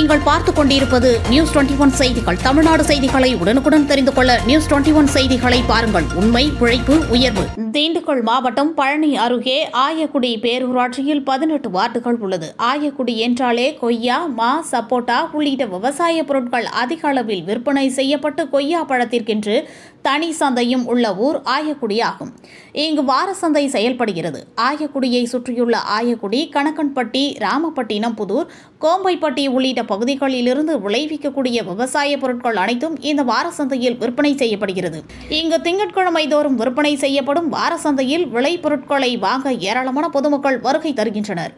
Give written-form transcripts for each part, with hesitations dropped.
நீங்கள் பார்த்துக் கொண்டிருப்பது நியூஸ் 21 செய்திகள். தமிழ்நாடு செய்திகளை உடனுக்குடன் தெரிந்து கொள்ள நியூஸ் 21 செய்திகளை பாருங்கள். உண்மை, உழைப்பு, உயர்வு. திண்டுக்கல் மாவட்டம் பழனி அருகே ஆயக்குடி பேரூராட்சியில் 18 வார்டுகள் உள்ளது. ஆயக்குடி என்றாலே கொய்யா, மா, சப்போட்டா உள்ளிட்ட விவசாய பொருட்கள் அதிக அளவில் விற்பனை செய்யப்பட்டு கொய்யா பழத்திற்கென்று தனி சந்தையும் உள்ள ஊர் ஆயக்குடி ஆகும். இங்கு வார சந்தை செயல்படுகிறது. ஆயக்குடியை சுற்றியுள்ள ஆயக்குடி, கணக்கன்பட்டி, ராமப்பட்டினம் புதூர், கோம்பைப்பட்டி உள்ளிட்ட பகுதிகளிலிருந்து விளைவிக்கக்கூடிய விவசாய பொருட்கள் அனைத்தும் இந்த வார சந்தையில் விற்பனை செய்யப்படுகிறது. இங்கு திங்கட்கிழமை தோறும் விற்பனை செய்யப்படும் வார சந்தையில் விளை பொருட்களை வாங்க ஏராளமான பொதுமக்கள் வருகை தருகின்றனர்.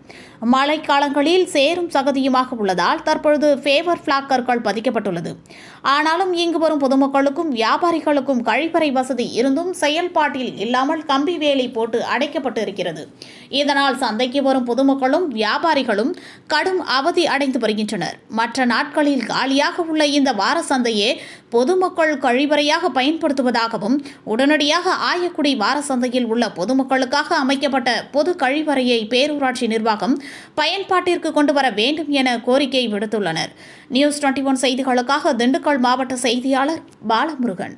மழைக்காலங்களில் சேரும் சகதியுமாக உள்ளதால் தற்பொழுது ஃபேவர் பிளாக் கற்கள் பதிக்கப்பட்டுள்ளது. ஆனாலும் இங்கு வரும் பொதுமக்களுக்கும் வியாபாரிகளுக்கும் கழிப்பறை வசதி இருந்தும் செயல்பாட்டில் இல்லாமல் கம்பி வேலி போட்டு அடைக்கப்பட்டு இருக்கிறது. இதனால் சந்தைக்கு வரும் பொதுமக்களும் வியாபாரிகளும் கடும் அவதி அடைந்து வருகின்றனர். மற்ற நாட்களில் காலியாக உள்ள இந்த வார சந்தையே பொதுமக்கள் கழிவறையாக பயன்படுத்துவதாகவும் உடனடியாக ஆயக்குடி வார சந்தையில் உள்ள பொதுமக்களுக்காக அமைக்கப்பட்ட பொது கழிவறையை பேரூராட்சி நிர்வாகம் பயன்பாட்டிற்கு கொண்டு வர வேண்டும் என கோரிக்கை விடுத்துள்ளனர். நியூஸ் 21 செய்திகளுக்காக திண்டுக்கல் மாவட்ட செய்தியாளர் பாலமுருகன்.